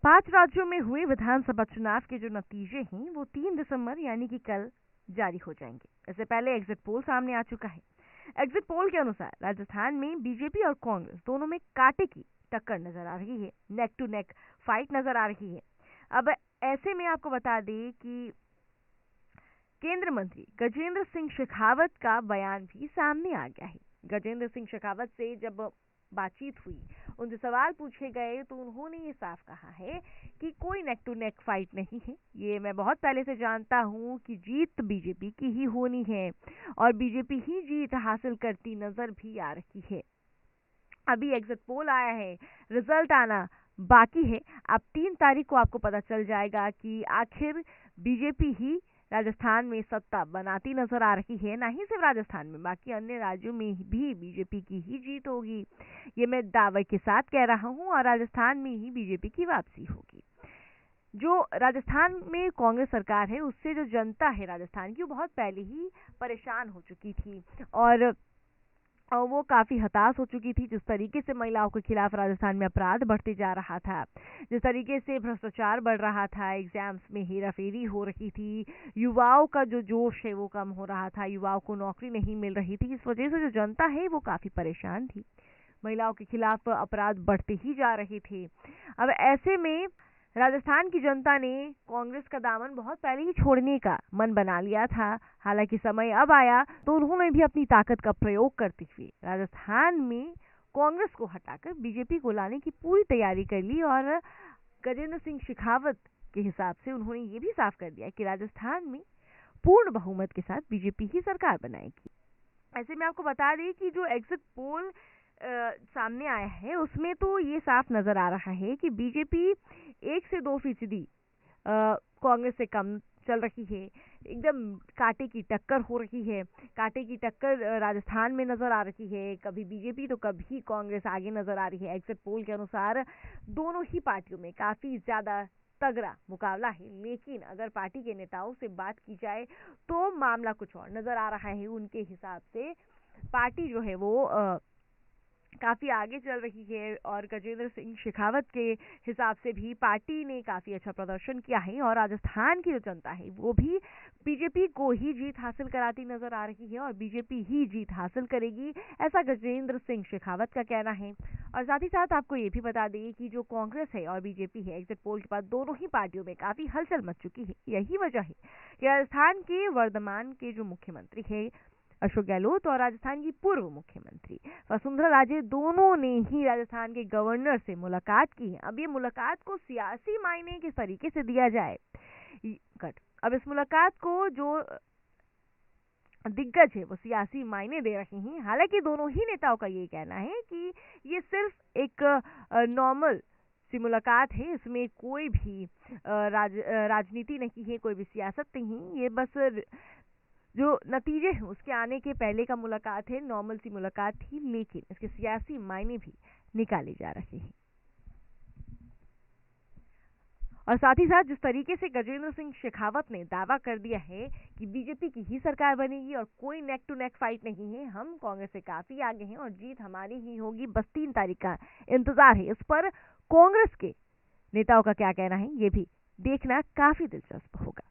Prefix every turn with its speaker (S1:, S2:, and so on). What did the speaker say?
S1: 5 राज्यों में हुए विधानसभा चुनाव के जो नतीजे हैं वो 3 दिसंबर यानी कि कल जारी हो जाएंगे। इससे पहले एग्जिट पोल सामने आ चुका है। एग्जिट पोल के अनुसार राजस्थान में बीजेपी और कांग्रेस दोनों में कांटे की टक्कर नजर आ रही है, नेक टू नेक फाइट नजर आ रही है। अब ऐसे में आपको बता दें कि केंद्रीय मंत्री गजेंद्र सिंह शेखावत का बयान भी सामने आ गया है। गजेंद्र सिंह शेखावत से जब बातचीत हुई, उनसे सवाल पूछे गए तो उन्होंने ये साफ कहा है कि कोई नेक टू नेक फाइट नहीं है। ये मैं बहुत पहले से जानता हूं कि जीत बीजेपी की ही होनी है और बीजेपी ही जीत हासिल करती नजर भी आ रही है। अभी एग्जिट पोल आया है, रिजल्ट आना बाकी है। अब 3 तारीख को आपको पता चल जाएगा कि आखिर बीजेपी ही राजस्थान में सत्ता बनाती नजर आ रही है। ना ही सिर्फ राजस्थान में, बाकी अन्य राज्यों में भी बीजेपी की ही जीत होगी। ये मैं दावे के साथ कह रहा हूं और राजस्थान में ही बीजेपी की वापसी होगी। जो राजस्थान में कांग्रेस सरकार है, उससे जो जनता है राजस्थान की, वो बहुत पहले ही परेशान हो चुकी थी और वो काफी हताश हो चुकी थी। जिस तरीके से महिलाओं के खिलाफ राजस्थान में अपराध बढ़ते जा रहा था, जिस तरीके से भ्रष्टाचार बढ़ रहा था, एग्जाम्स में हेराफेरी हो रही थी, युवाओं का जो जोश है वो कम हो रहा था, युवाओं को नौकरी नहीं मिल रही थी। इस वजह से जो जनता है वो काफी परेशान थी। महिलाओं के खिलाफ अपराध बढ़ते ही जा रहे थे। अब ऐसे में राजस्थान की जनता ने कांग्रेस का दामन बहुत पहले ही छोड़ने का मन बना लिया था। हालांकि समय अब आया तो उन्होंने भी अपनी ताकत का प्रयोग करते हुए राजस्थान में कांग्रेस को हटाकर बीजेपी को लाने की पूरी तैयारी कर ली और गजेंद्र सिंह शेखावत के हिसाब से उन्होंने ये भी साफ कर दिया कि राजस्थान में पूर्ण बहुमत के साथ बीजेपी ही सरकार बनाएगी। ऐसे में आपको बता दें कि जो एग्जिट पोल सामने आया है उसमें तो ये साफ नजर आ रहा है कि बीजेपी 1 से 2% कांग्रेस से कम चल रही है। एकदम कांटे की टक्कर हो रही है। कांटे की टक्कर राजस्थान में नजर आ रही है। कभी बीजेपी तो कभी कांग्रेस आगे नजर आ रही है। एग्जिट पोल के अनुसार दोनों ही पार्टियों में काफी ज्यादा तगड़ा मुकाबला है। लेकिन अगर पार्टी के नेताओं से बात की जाए तो मामला कुछ और नजर आ रहा है। उनके हिसाब से पार्टी जो है वो काफी आगे चल रही है और गजेंद्र सिंह शेखावत के हिसाब से भी पार्टी ने काफी अच्छा प्रदर्शन किया है और राजस्थान की जो जनता है वो भी बीजेपी को ही जीत हासिल कराती नजर आ रही है और बीजेपी ही जीत हासिल करेगी, ऐसा गजेंद्र सिंह शेखावत का कहना है। और साथ ही साथ आपको ये भी बता दें कि जो कांग्रेस है और बीजेपी है, एग्जिट पोल के बाद दोनों ही पार्टियों में काफी हलचल मच चुकी है। यही वजह है कि राजस्थान के वर्तमान के जो मुख्यमंत्री है अशोक गहलोत और राजस्थान की पूर्व मुख्यमंत्री वसुंधरा राजे, दोनों ने ही राजस्थान के गवर्नर से मुलाकात की है। अब ये मुलाकात को सियासी मायने किस तरीके से दिया जाए, अब इस मुलाकात को जो दिग्गज है वो सियासी मायने दे रहे हैं। हालांकि दोनों ही नेताओं का ये कहना है कि ये सिर्फ एक नॉर्मल सी मुलाकात है, इसमें कोई भी राजनीति नहीं है, कोई भी सियासत नहीं। ये बस जो नतीजे हैं उसके आने के पहले का मुलाकात है, नॉर्मल सी मुलाकात थी, लेकिन इसके सियासी मायने भी निकाले जा रहे हैं। और साथ ही साथ जिस तरीके से गजेंद्र सिंह शेखावत ने दावा कर दिया है कि बीजेपी की ही सरकार बनेगी और कोई नेक टू नेक फाइट नहीं है, हम कांग्रेस से काफी आगे हैं और जीत हमारी ही होगी, बस 3 तारीख का इंतजार है। इस पर कांग्रेस के नेताओं का क्या कहना है ये भी देखना काफी दिलचस्प होगा।